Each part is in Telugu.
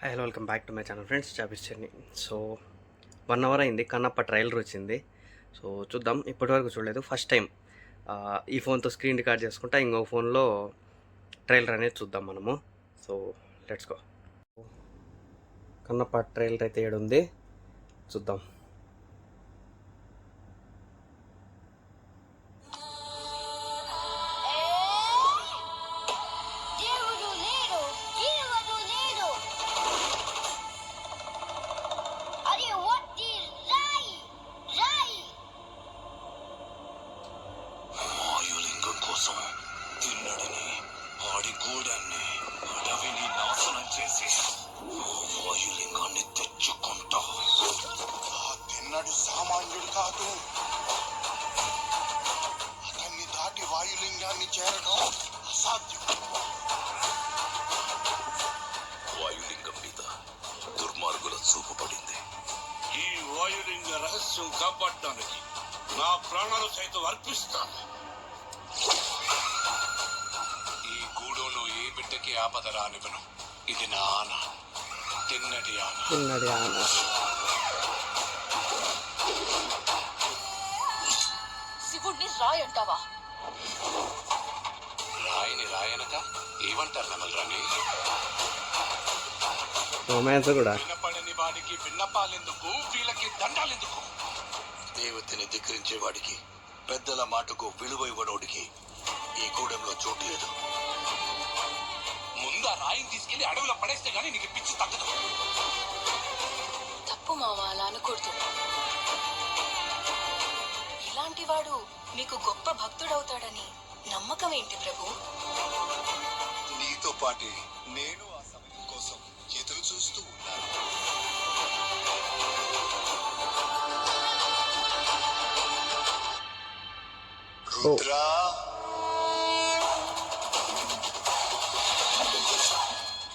Hello, welcome back to my channel friends, Chabi's journey. So 1 hour అయింది, కన్నప్ప ట్రైలర్ వచ్చింది. సో చూద్దాం. ఇప్పటివరకు చూడలేదు, ఫస్ట్ టైం ఈ ఫోన్తో స్క్రీన్ రికార్డ్ చేసుకుంటా ఇంకో ఫోన్లో ట్రైలర్ అనేది చూద్దాం మనము. So let's go. Kannappa trailer అయితే ఏడుంది చూద్దాం. తిన్నడిని ఆడి గూడాన్ని అడవిని నాశనం చేసి వాయులింగాన్ని తెచ్చుకుంటా. ఆ తిన్నడు సామాన్యుడు కాదు, అతన్ని దాటి వాయులింగాన్ని చేరడం అసాధ్యం. వాయులింగం మీద దుర్మార్గుల చూపు పడింది. ఈ వాయులింగ రహస్యం కాపాడడానికి నా ప్రాణాలు సైతం అర్పిస్తాను. ఈ గూడెంలో ఏ బిడ్డకి ఆపద రానివ్వను. ఇది నా ఆన, తిన్నడి ఆన. శివుణ్ణి రాయి అంటావా? రాయిని రాయనక ఏమంటారు నమలరాని? రొమాన్స్ కూడా. వినపడని వాడికి విన్నపాలెందుకు, వీళ్ళకి దండాలెందుకు? దేవతని ధిక్కరించే వాడికి, పెద్దల మాటకు విలువ ఇవ్వనోడికి ఈ గూడెంలో చోటు లేదు. ముందు ఆ రాయిని తీసుకెళ్లి అడవిలో పడేస్తే గానీ నీకు పిచ్చి తగ్గదు. తప్పు మామ, అలా అనకూడదు. ఇలాంటి వాడు మీకు గొప్ప భక్తుడవుతాడని నమ్మకం ఏంటి ప్రభు? నీతో పాటు నేను ఆ సమయం కోసం ఎదురు చూస్తూ ఉన్నాను. రుద్రా,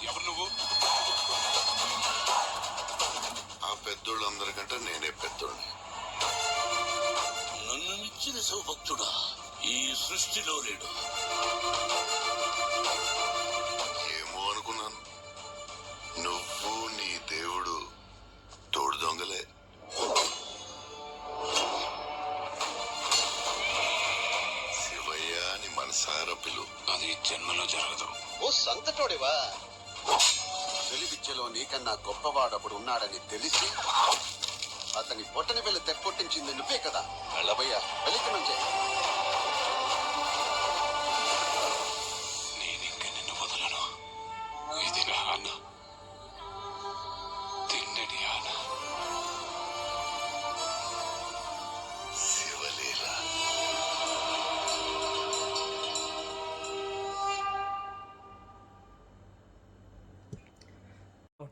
ఎవరు నువ్వు? ఆ పెద్దోళ్ళందరికంటే నేనే పెద్దోళ్ళని. నన్ను మించిన శివభక్తుడా ఈ సృష్టిలో లేడు. ఏమో అనుకున్నాను, నువ్వు నీ దేవుడు తోడు దొంగలే. శివయ్య అని మనసారా పిలు. అది జన్మలో జరగదు. ఓ సంతటోడివా? వెలివిద్యలో నీకన్నా గొప్పవాడప్పుడు ఉన్నాడని తెలిసి అతని పొట్టని వెళ్ళి తెప్పొట్టించింది నువ్వే కదా. వెళ్ళబోయ్యా, వెళ్ళిక నుంచే. నేనింక నిన్ను వదలను. ఇది నా ఆన, తిన్నడి ఆన. శివలీల.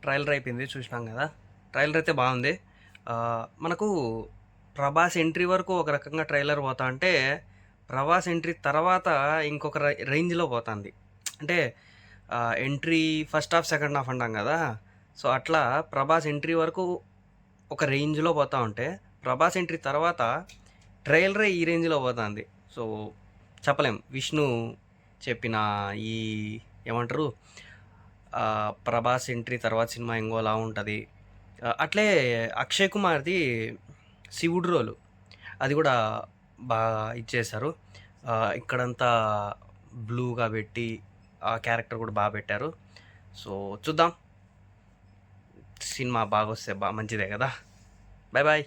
ట్రైలర్ అయిపోయింది, చూసినాం కదా. ట్రైలర్ అయితే బాగుంది. మనకు ప్రభాస్ ఎంట్రీ వరకు ఒక రకంగా ట్రైలర్ పోతా అంటే, ప్రభాస్ ఎంట్రీ తర్వాత ఇంకొక రేంజ్లో పోతుంది. అంటే entry first half second half అంటాం కదా. సో అట్లా ప్రభాస్ ఎంట్రీ వరకు ఒక రేంజ్లో పోతా ఉంటే, ప్రభాస్ ఎంట్రీ తర్వాత ట్రైలరే ఈ రేంజ్లో పోతుంది. సో చెప్పలేం. విష్ణు చెప్పిన ఈ ఏమంటారు, ప్రభాస్ ఎంట్రీ తర్వాత సినిమా ఇంకోలా ఉంటుంది. అట్లే అక్షయ్ కుమార్ది శివుడు రోలు, అది కూడా బాగా ఇచ్చేశారు. ఇక్కడంతా బ్లూగా పెట్టి ఆ క్యారెక్టర్ కూడా బాగా పెట్టారు. సో చూద్దాం, సినిమా బాగా వస్తే మంచిదే కదా. Bye bye.